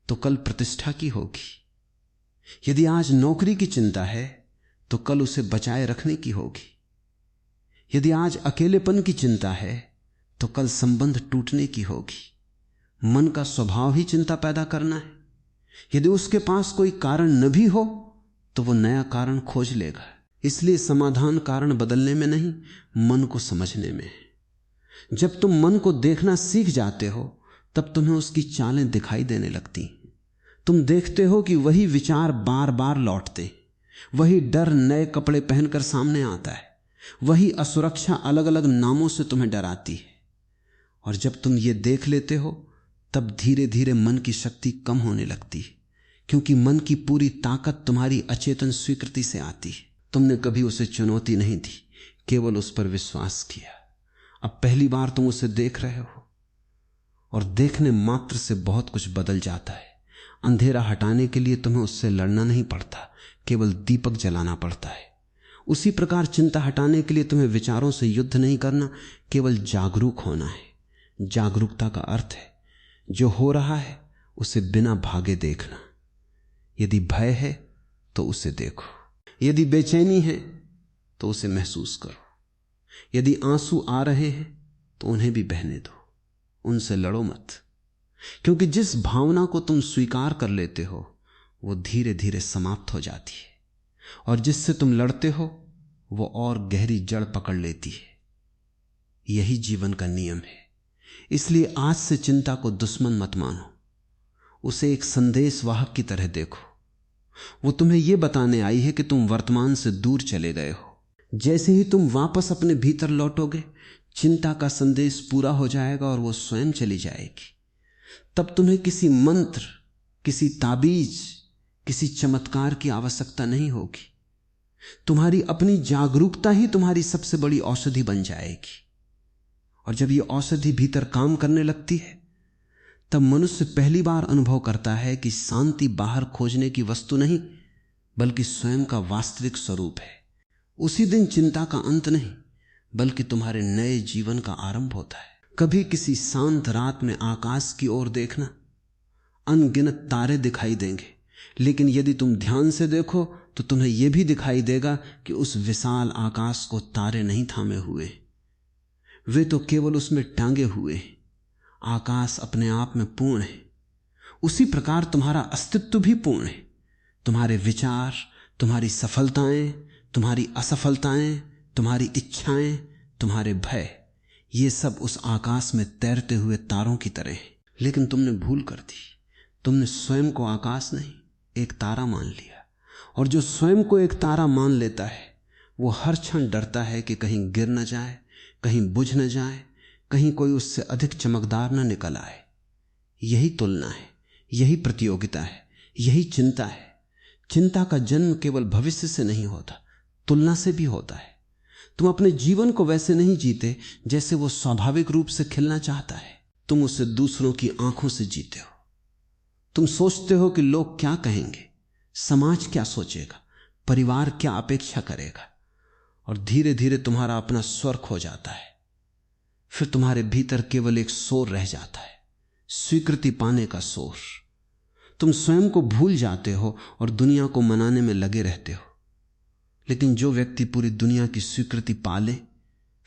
तो कल प्रतिष्ठा की होगी। यदि आज नौकरी की चिंता है तो कल उसे बचाए रखने की होगी। यदि आज अकेलेपन की चिंता है तो कल संबंध टूटने की होगी। मन का स्वभाव ही चिंता पैदा करना है। यदि उसके पास कोई कारण न भी हो तो वो नया कारण खोज लेगा। इसलिए समाधान कारण बदलने में नहीं, मन को समझने में है। जब तुम मन को देखना सीख जाते हो तब तुम्हें उसकी चालें दिखाई देने लगती। तुम देखते हो कि वही विचार बार बार लौटते, वही डर नए कपड़े पहनकर सामने आता है, वही असुरक्षा अलग अलग नामों से तुम्हें डराती है। और जब तुम ये देख लेते हो तब धीरे धीरे मन की शक्ति कम होने लगती है, क्योंकि मन की पूरी ताकत तुम्हारी अचेतन स्वीकृति से आती है। तुमने कभी उसे चुनौती नहीं दी, केवल उस पर विश्वास किया। अब पहली बार तुम उसे देख रहे हो, और देखने मात्र से बहुत कुछ बदल जाता है। अंधेरा हटाने के लिए तुम्हें उससे लड़ना नहीं पड़ता, केवल दीपक जलाना पड़ता है। उसी प्रकार चिंता हटाने के लिए तुम्हें विचारों से युद्ध नहीं करना, केवल जागरूक होना है। जागरूकता का अर्थ है जो हो रहा है उसे बिना भागे देखना। यदि भय है तो उसे देखो, यदि बेचैनी है तो उसे महसूस करो, यदि आंसू आ रहे हैं तो उन्हें भी बहने दो, उनसे लड़ो मत। क्योंकि जिस भावना को तुम स्वीकार कर लेते हो वो धीरे धीरे समाप्त हो जाती है, और जिससे तुम लड़ते हो वो और गहरी जड़ पकड़ लेती है। यही जीवन का नियम है। इसलिए आज से चिंता को दुश्मन मत मानो, उसे एक संदेश वाहक की तरह देखो। वो तुम्हें यह बताने आई है कि तुम वर्तमान से दूर चले गए हो। जैसे ही तुम वापस अपने भीतर लौटोगे, चिंता का संदेश पूरा हो जाएगा और वो स्वयं चली जाएगी। तब तुम्हें किसी मंत्र, किसी ताबीज, किसी चमत्कार की आवश्यकता नहीं होगी। तुम्हारी अपनी जागरूकता ही तुम्हारी सबसे बड़ी औषधि बन जाएगी। और जब ये औषधि भीतर काम करने लगती है तब मनुष्य पहली बार अनुभव करता है कि शांति बाहर खोजने की वस्तु नहीं, बल्कि स्वयं का वास्तविक स्वरूप है। उसी दिन चिंता का अंत नहीं, बल्कि तुम्हारे नए जीवन का आरंभ होता है। कभी किसी शांत रात में आकाश की ओर देखना, अनगिनत तारे दिखाई देंगे, लेकिन यदि तुम ध्यान से देखो तो तुम्हें यह भी दिखाई देगा कि उस विशाल आकाश को तारे नहीं थामे हुए, वे तो केवल उसमें टांगे हुए। आकाश अपने आप में पूर्ण है। उसी प्रकार तुम्हारा अस्तित्व भी पूर्ण है। तुम्हारे विचार, तुम्हारी सफलताएं, तुम्हारी असफलताएं, तुम्हारी इच्छाएं, तुम्हारे भय, ये सब उस आकाश में तैरते हुए तारों की तरह हैं। लेकिन तुमने भूल कर दी। तुमने स्वयं को आकाश नहीं, एक तारा मान लिया। और जो स्वयं को एक तारा मान लेता है वो हर क्षण डरता है कि कहीं गिर न जाए, कहीं बुझ न जाए, कहीं कोई उससे अधिक चमकदार न निकल आए। यही तुलना है, यही प्रतियोगिता है, यही चिंता है। चिंता का जन्म केवल भविष्य से नहीं होता, तुलना से भी होता है। तुम अपने जीवन को वैसे नहीं जीते जैसे वो स्वाभाविक रूप से खिलना चाहता है। तुम उसे दूसरों की आंखों से जीते हो। तुम सोचते हो कि लोग क्या कहेंगे, समाज क्या सोचेगा, परिवार क्या अपेक्षा करेगा, और धीरे धीरे तुम्हारा अपना स्वर खो जाता है। फिर तुम्हारे भीतर केवल एक शोर रह जाता है, स्वीकृति पाने का शोर। तुम स्वयं को भूल जाते हो और दुनिया को मनाने में लगे रहते हो। लेकिन जो व्यक्ति पूरी दुनिया की स्वीकृति पाले,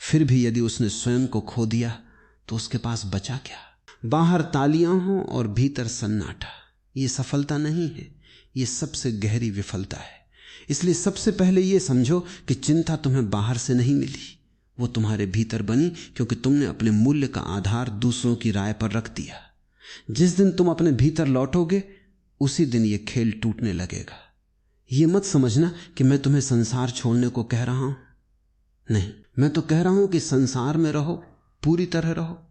फिर भी यदि उसने स्वयं को खो दिया तो उसके पास बचा क्या? बाहर तालियां हों और भीतर सन्नाटा, ये सफलता नहीं है, ये सबसे गहरी विफलता है। इसलिए सबसे पहले ये समझो कि चिंता तुम्हें बाहर से नहीं मिली, वो तुम्हारे भीतर बनी, क्योंकि तुमने अपने मूल्य का आधार दूसरों की राय पर रख दिया। जिस दिन तुम अपने भीतर लौटोगे, उसी दिन ये खेल टूटने लगेगा। ये मत समझना कि मैं तुम्हें संसार छोड़ने को कह रहा हूं, नहीं, मैं तो कह रहा हूं कि संसार में रहो, पूरी तरह रहो,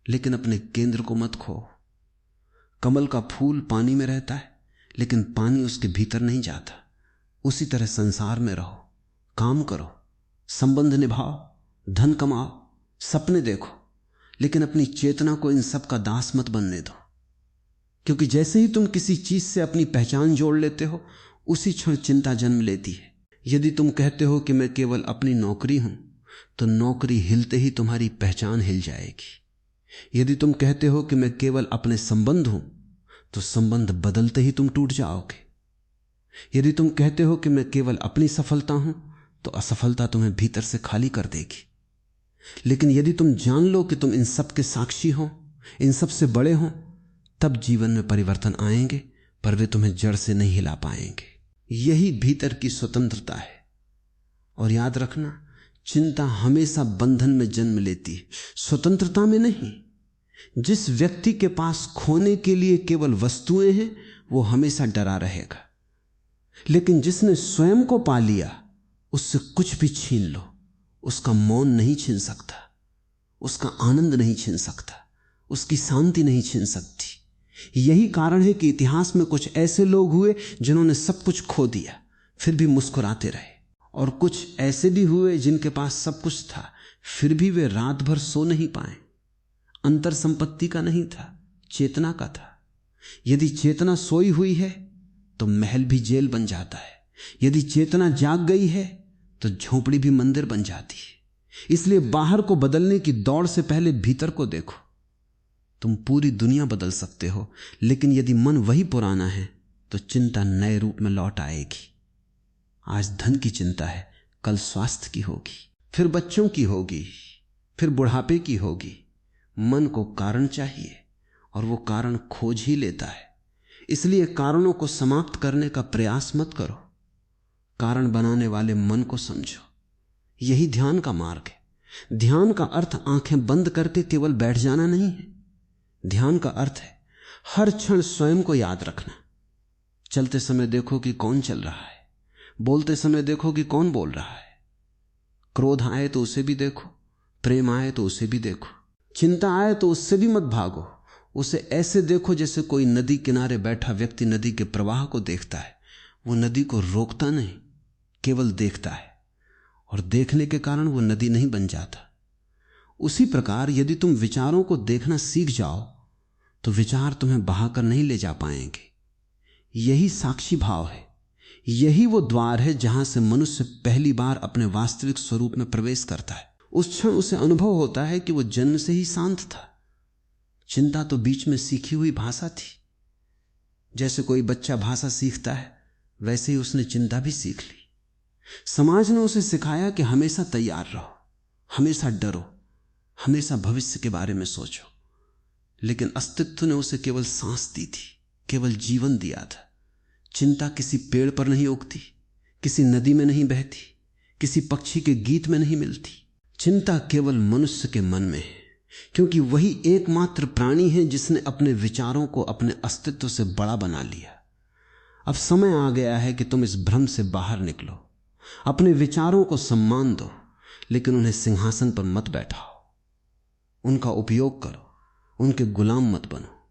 लेकिन अपने केंद्र को मत खो। कमल का फूल पानी में रहता है, लेकिन पानी उसके भीतर नहीं जाता। उसी तरह संसार में रहो, काम करो, संबंध निभाओ, धन कमाओ, सपने देखो, लेकिन अपनी चेतना को इन सब का दास मत बनने दो। क्योंकि जैसे ही तुम किसी चीज से अपनी पहचान जोड़ लेते हो, उसी क्षण चिंता जन्म लेती है। यदि तुम कहते हो कि मैं केवल अपनी नौकरी हूं, तो नौकरी हिलते ही तुम्हारी पहचान हिल जाएगी। यदि तुम कहते हो कि मैं केवल अपने संबंध हूं, तो संबंध बदलते ही तुम टूट जाओगे। यदि तुम कहते हो कि मैं केवल अपनी सफलता हूं, तो असफलता तुम्हें भीतर से खाली कर देगी। लेकिन यदि तुम जान लो कि तुम इन सब के साक्षी हो, इन सब से बड़े हो, तब जीवन में परिवर्तन आएंगे, पर वे तुम्हें जड़ से नहीं हिला पाएंगे। यही भीतर की स्वतंत्रता है। और याद रखना, चिंता हमेशा बंधन में जन्म लेती है, स्वतंत्रता में नहीं। जिस व्यक्ति के पास खोने के लिए केवल वस्तुएं हैं, वो हमेशा डरा रहेगा। लेकिन जिसने स्वयं को पा लिया, उससे कुछ भी छीन लो, उसका मौन नहीं छीन सकता, उसका आनंद नहीं छीन सकता, उसकी शांति नहीं छीन सकती। यही कारण है कि इतिहास में कुछ ऐसे लोग हुए जिन्होंने सब कुछ खो दिया, फिर भी मुस्कुराते रहे, और कुछ ऐसे भी हुए जिनके पास सब कुछ था, फिर भी वे रात भर सो नहीं पाए। अंतर संपत्ति का नहीं था, चेतना का था। यदि चेतना सोई हुई है तो महल भी जेल बन जाता है। यदि चेतना जाग गई है तो झोपड़ी भी मंदिर बन जाती है। इसलिए बाहर को बदलने की दौड़ से पहले भीतर को देखो। तुम पूरी दुनिया बदल सकते हो, लेकिन यदि मन वही पुराना है तो चिंता नए रूप में लौट आएगी। आज धन की चिंता है, कल स्वास्थ्य की होगी, फिर बच्चों की होगी, फिर बुढ़ापे की होगी। मन को कारण चाहिए और वो कारण खोज ही लेता है। इसलिए कारणों को समाप्त करने का प्रयास मत करो, कारण बनाने वाले मन को समझो। यही ध्यान का मार्ग है। ध्यान का अर्थ आंखें बंद करके केवल बैठ जाना नहीं है। ध्यान का अर्थ है हर क्षण स्वयं को याद रखना। चलते समय देखो कि कौन चल रहा है, बोलते समय देखो कि कौन बोल रहा है। क्रोध आए तो उसे भी देखो, प्रेम आए तो उसे भी देखो, चिंता आए तो उससे भी मत भागो। उसे ऐसे देखो जैसे कोई नदी किनारे बैठा व्यक्ति नदी के प्रवाह को देखता है। वो नदी को रोकता नहीं, केवल देखता है, और देखने के कारण वो नदी नहीं बन जाता। उसी प्रकार यदि तुम विचारों को देखना सीख जाओ तो विचार तुम्हें बहाकर नहीं ले जा पाएंगे। यही साक्षी भाव है, यही वो द्वार है जहां से मनुष्य पहली बार अपने वास्तविक स्वरूप में प्रवेश करता है। उस क्षण उसे अनुभव होता है कि वो जन्म से ही शांत था। चिंता तो बीच में सीखी हुई भाषा थी। जैसे कोई बच्चा भाषा सीखता है, वैसे ही उसने चिंता भी सीख ली। समाज ने उसे सिखाया कि हमेशा तैयार रहो, हमेशा डरो, हमेशा भविष्य के बारे में सोचो। लेकिन अस्तित्व ने उसे केवल सांस दी थी, केवल जीवन दिया था। चिंता किसी पेड़ पर नहीं उगती, किसी नदी में नहीं बहती, किसी पक्षी के गीत में नहीं मिलती। चिंता केवल मनुष्य के मन में है, क्योंकि वही एकमात्र प्राणी है जिसने अपने विचारों को अपने अस्तित्व से बड़ा बना लिया। अब समय आ गया है कि तुम इस भ्रम से बाहर निकलो। अपने विचारों को सम्मान दो, लेकिन उन्हें सिंहासन पर मत बैठाओ। उनका उपयोग करो, उनके गुलाम मत बनो।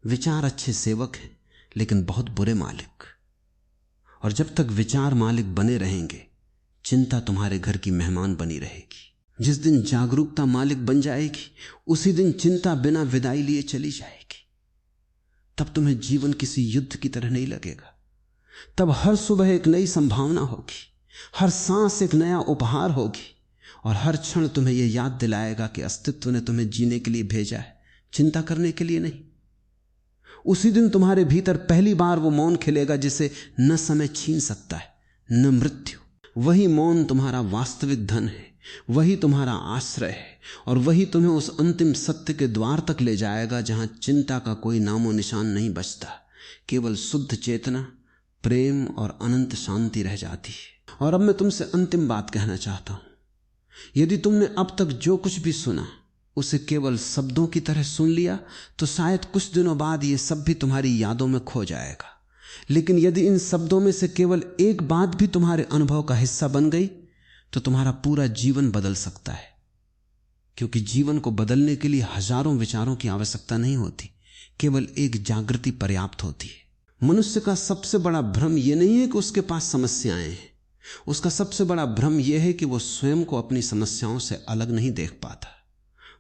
विचार अच्छे सेवक हैं, लेकिन बहुत बुरे मालिक। और जब तक विचार मालिक बने रहेंगे, चिंता तुम्हारे घर की मेहमान बनी रहेगी। जिस दिन जागरूकता मालिक बन जाएगी, उसी दिन चिंता बिना विदाई लिए चली जाएगी। तब तुम्हें जीवन किसी युद्ध की तरह नहीं लगेगा। तब हर सुबह एक नई संभावना होगी, हर सांस एक नया उपहार होगी, और हर क्षण तुम्हें यह याद दिलाएगा कि अस्तित्व ने तुम्हें जीने के लिए भेजा है, चिंता करने के लिए नहीं। उसी दिन तुम्हारे भीतर पहली बार वो मौन खिलेगा जिसे न समय छीन सकता है, न मृत्यु। वही मौन तुम्हारा वास्तविक धन है, वही तुम्हारा आश्रय है, और वही तुम्हें उस अंतिम सत्य के द्वार तक ले जाएगा जहां चिंता का कोई नामो निशान नहीं बचता। केवल शुद्ध चेतना, प्रेम और अनंत शांति रह जाती है। और अब मैं तुमसे अंतिम बात कहना चाहता हूं। यदि तुमने अब तक जो कुछ भी सुना उसे केवल शब्दों की तरह सुन लिया तो शायद कुछ दिनों बाद ये सब भी तुम्हारी यादों में खो जाएगा। लेकिन यदि इन शब्दों में से केवल एक बात भी तुम्हारे अनुभव का हिस्सा बन गई तो तुम्हारा पूरा जीवन बदल सकता है। क्योंकि जीवन को बदलने के लिए हजारों विचारों की आवश्यकता नहीं होती, केवल एक जागृति पर्याप्त होती है। मनुष्य का सबसे बड़ा भ्रम यह नहीं है कि उसके पास समस्याएं हैं, उसका सबसे बड़ा भ्रम यह है कि वो स्वयं को अपनी समस्याओं से अलग नहीं देख पाता।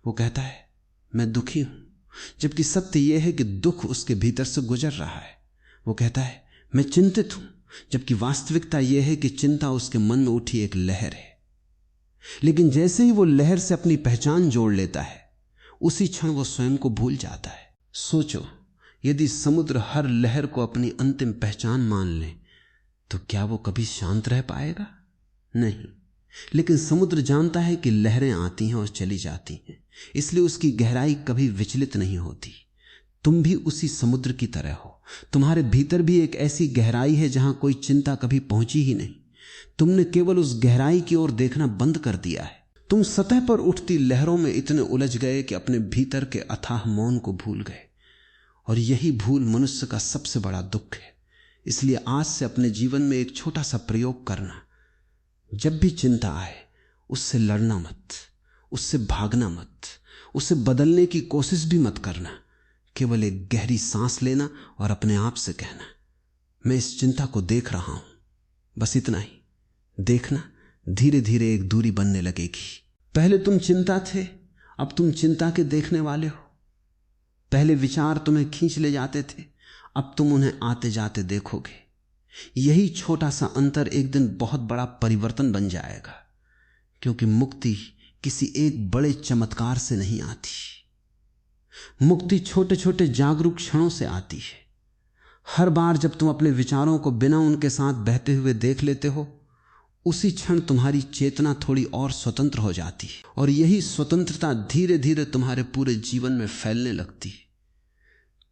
वो कहता है मैं दुखी हूं, जबकि सत्य यह है कि दुख उसके भीतर से गुजर रहा है। वो कहता है मैं चिंतित हूं, जबकि वास्तविकता यह है कि चिंता उसके मन में उठी एक लहर है। लेकिन जैसे ही वो लहर से अपनी पहचान जोड़ लेता है, उसी क्षण वो स्वयं को भूल जाता है। सोचो, यदि समुद्र हर लहर को अपनी अंतिम पहचान मान ले तो क्या वो कभी शांत रह पाएगा? नहीं। लेकिन समुद्र जानता है कि लहरें आती हैं और चली जाती हैं, इसलिए उसकी गहराई कभी विचलित नहीं होती। तुम भी उसी समुद्र की तरह हो। तुम्हारे भीतर भी एक ऐसी गहराई है जहां कोई चिंता कभी पहुंची ही नहीं। तुमने केवल उस गहराई की ओर देखना बंद कर दिया है। तुम सतह पर उठती लहरों में इतने उलझ गए कि अपने भीतर के अथाह मौन को भूल गए। और यही भूल मनुष्य का सबसे बड़ा दुख है। इसलिए आज से अपने जीवन में एक छोटा सा प्रयोग करना। जब भी चिंता आए उससे लड़ना मत, उससे भागना मत, उसे बदलने की कोशिश भी मत करना। केवल एक गहरी सांस लेना और अपने आप से कहना मैं इस चिंता को देख रहा हूं। बस इतना ही। देखना धीरे धीरे एक दूरी बनने लगेगी। पहले तुम चिंता थे, अब तुम चिंता के देखने वाले हो। पहले विचार तुम्हें खींच ले जाते थे, अब तुम उन्हें आते जाते देखोगे। यही छोटा सा अंतर एक दिन बहुत बड़ा परिवर्तन बन जाएगा। क्योंकि मुक्ति किसी एक बड़े चमत्कार से नहीं आती। मुक्ति छोटे छोटे जागरूक क्षणों से आती है। हर बार जब तुम अपने विचारों को बिना उनके साथ बहते हुए देख लेते हो, उसी क्षण तुम्हारी चेतना थोड़ी और स्वतंत्र हो जाती है। और यही स्वतंत्रता धीरे धीरे तुम्हारे पूरे जीवन में फैलने लगती है।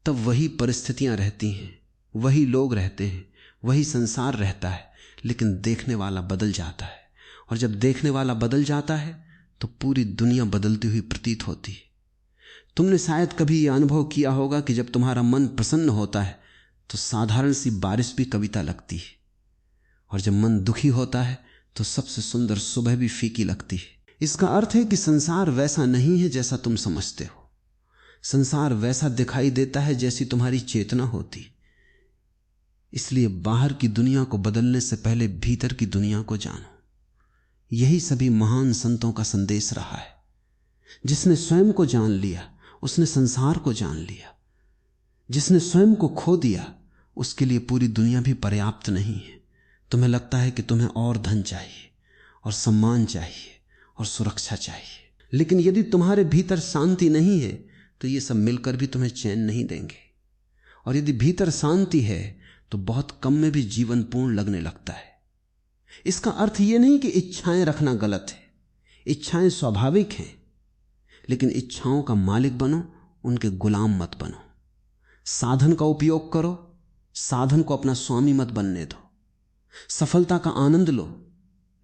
तब वही परिस्थितियां रहती हैं, वही लोग रहते हैं, वही संसार रहता है, लेकिन देखने वाला बदल जाता है। और जब देखने वाला बदल जाता है तो पूरी दुनिया बदलती हुई प्रतीत होती है। तुमने शायद कभी यह अनुभव किया होगा कि जब तुम्हारा मन प्रसन्न होता है तो साधारण सी बारिश भी कविता लगती है, और जब मन दुखी होता है तो सबसे सुंदर सुबह भी फीकी लगती है। इसका अर्थ है कि संसार वैसा नहीं है जैसा तुम समझते हो। संसार वैसा दिखाई देता है जैसी तुम्हारी चेतना होती। इसलिए बाहर की दुनिया को बदलने से पहले भीतर की दुनिया को जानो। यही सभी महान संतों का संदेश रहा है। जिसने स्वयं को जान लिया उसने संसार को जान लिया। जिसने स्वयं को खो दिया उसके लिए पूरी दुनिया भी पर्याप्त नहीं है। तुम्हें लगता है कि तुम्हें और धन चाहिए और सम्मान चाहिए और सुरक्षा चाहिए, लेकिन यदि तुम्हारे भीतर शांति नहीं है तो ये सब मिलकर भी तुम्हें चैन नहीं देंगे। और यदि भीतर शांति है तो बहुत कम में भी जीवन पूर्ण लगने लगता है। इसका अर्थ यह नहीं कि इच्छाएं रखना गलत है। इच्छाएं स्वाभाविक हैं, लेकिन इच्छाओं का मालिक बनो, उनके गुलाम मत बनो। साधन का उपयोग करो, साधन को अपना स्वामी मत बनने दो। सफलता का आनंद लो,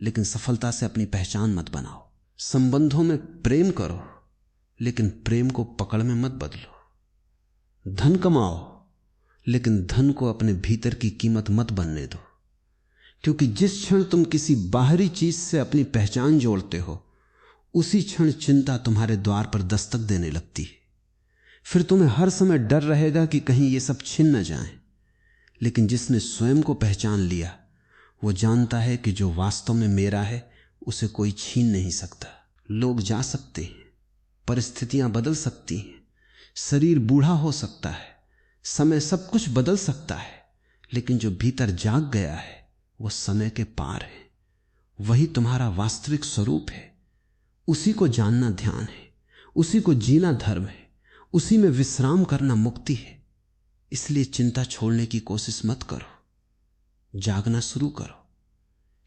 लेकिन सफलता से अपनी पहचान मत बनाओ। संबंधों में प्रेम करो, लेकिन प्रेम को पकड़ में मत बदलो। धन कमाओ, लेकिन धन को अपने भीतर की कीमत मत बनने दो। क्योंकि जिस क्षण तुम किसी बाहरी चीज से अपनी पहचान जोड़ते हो, उसी क्षण चिंता तुम्हारे द्वार पर दस्तक देने लगती है। फिर तुम्हें हर समय डर रहेगा कि कहीं ये सब छिन न जाए। लेकिन जिसने स्वयं को पहचान लिया वो जानता है कि जो वास्तव में मेरा है उसे कोई छीन नहीं सकता। लोग जा सकते हैं, परिस्थितियां बदल सकती हैं, शरीर बूढ़ा हो सकता है, समय सब कुछ बदल सकता है, लेकिन जो भीतर जाग गया है वो समय के पार है। वही तुम्हारा वास्तविक स्वरूप है। उसी को जानना ध्यान है, उसी को जीना धर्म है, उसी में विश्राम करना मुक्ति है। इसलिए चिंता छोड़ने की कोशिश मत करो, जागना शुरू करो,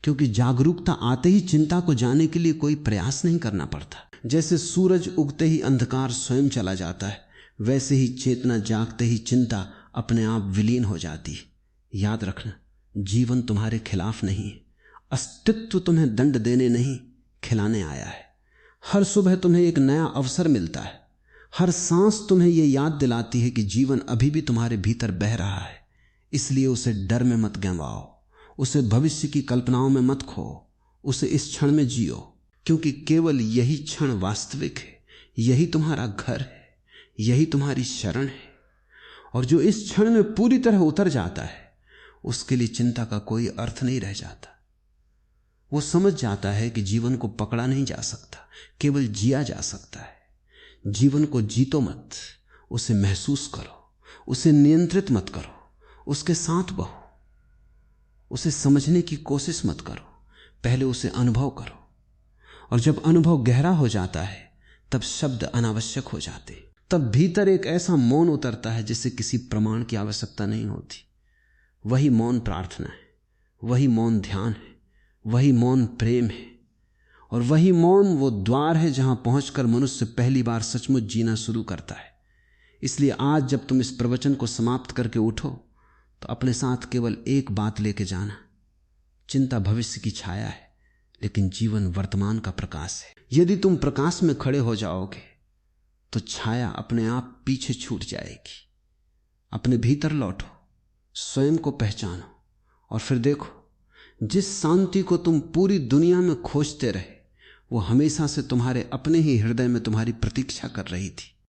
क्योंकि जागरूकता आते ही चिंता को जाने के लिए कोई प्रयास नहीं करना पड़ता। जैसे सूरज उगते ही अंधकार स्वयं चला जाता है, वैसे ही चेतना जागते ही चिंता अपने आप विलीन हो जाती है। याद रखना, जीवन तुम्हारे खिलाफ नहीं है। अस्तित्व तुम्हें दंड देने नहीं, खिलाने आया है। हर सुबह तुम्हें एक नया अवसर मिलता है। हर सांस तुम्हें यह याद दिलाती है कि जीवन अभी भी तुम्हारे भीतर बह रहा है। इसलिए उसे डर में मत गंवाओ, उसे भविष्य की कल्पनाओं में मत खो, उसे इस क्षण में जियो, क्योंकि केवल यही क्षण वास्तविक है। यही तुम्हारा घर है, यही तुम्हारी शरण है। और जो इस क्षण में पूरी तरह उतर जाता है, उसके लिए चिंता का कोई अर्थ नहीं रह जाता। वो समझ जाता है कि जीवन को पकड़ा नहीं जा सकता, केवल जिया जा सकता है। जीवन को जीतो मत, उसे महसूस करो, उसे नियंत्रित मत करो, उसके साथ बहो। उसे समझने की कोशिश मत करो, पहले उसे अनुभव करो। और जब अनुभव गहरा हो जाता है, तब शब्द अनावश्यक हो जाते। तब भीतर एक ऐसा मौन उतरता है जिसे किसी प्रमाण की आवश्यकता नहीं होती। वही मौन प्रार्थना है, वही मौन ध्यान है, वही मौन प्रेम है। और वही मौन वो द्वार है जहां पहुंचकर मनुष्य पहली बार सचमुच जीना शुरू करता है। इसलिए आज जब तुम इस प्रवचन को समाप्त करके उठो, तो अपने साथ केवल एक बात लेके जाना। चिंता भविष्य की छाया है, लेकिन जीवन वर्तमान का प्रकाश है। यदि तुम प्रकाश में खड़े हो जाओगे, तो छाया अपने आप पीछे छूट जाएगी। अपने भीतर लौटो, स्वयं को पहचानो, और फिर देखो, जिस शांति को तुम पूरी दुनिया में खोजते रहे, वो हमेशा से तुम्हारे अपने ही हृदय में तुम्हारी प्रतीक्षा कर रही थी।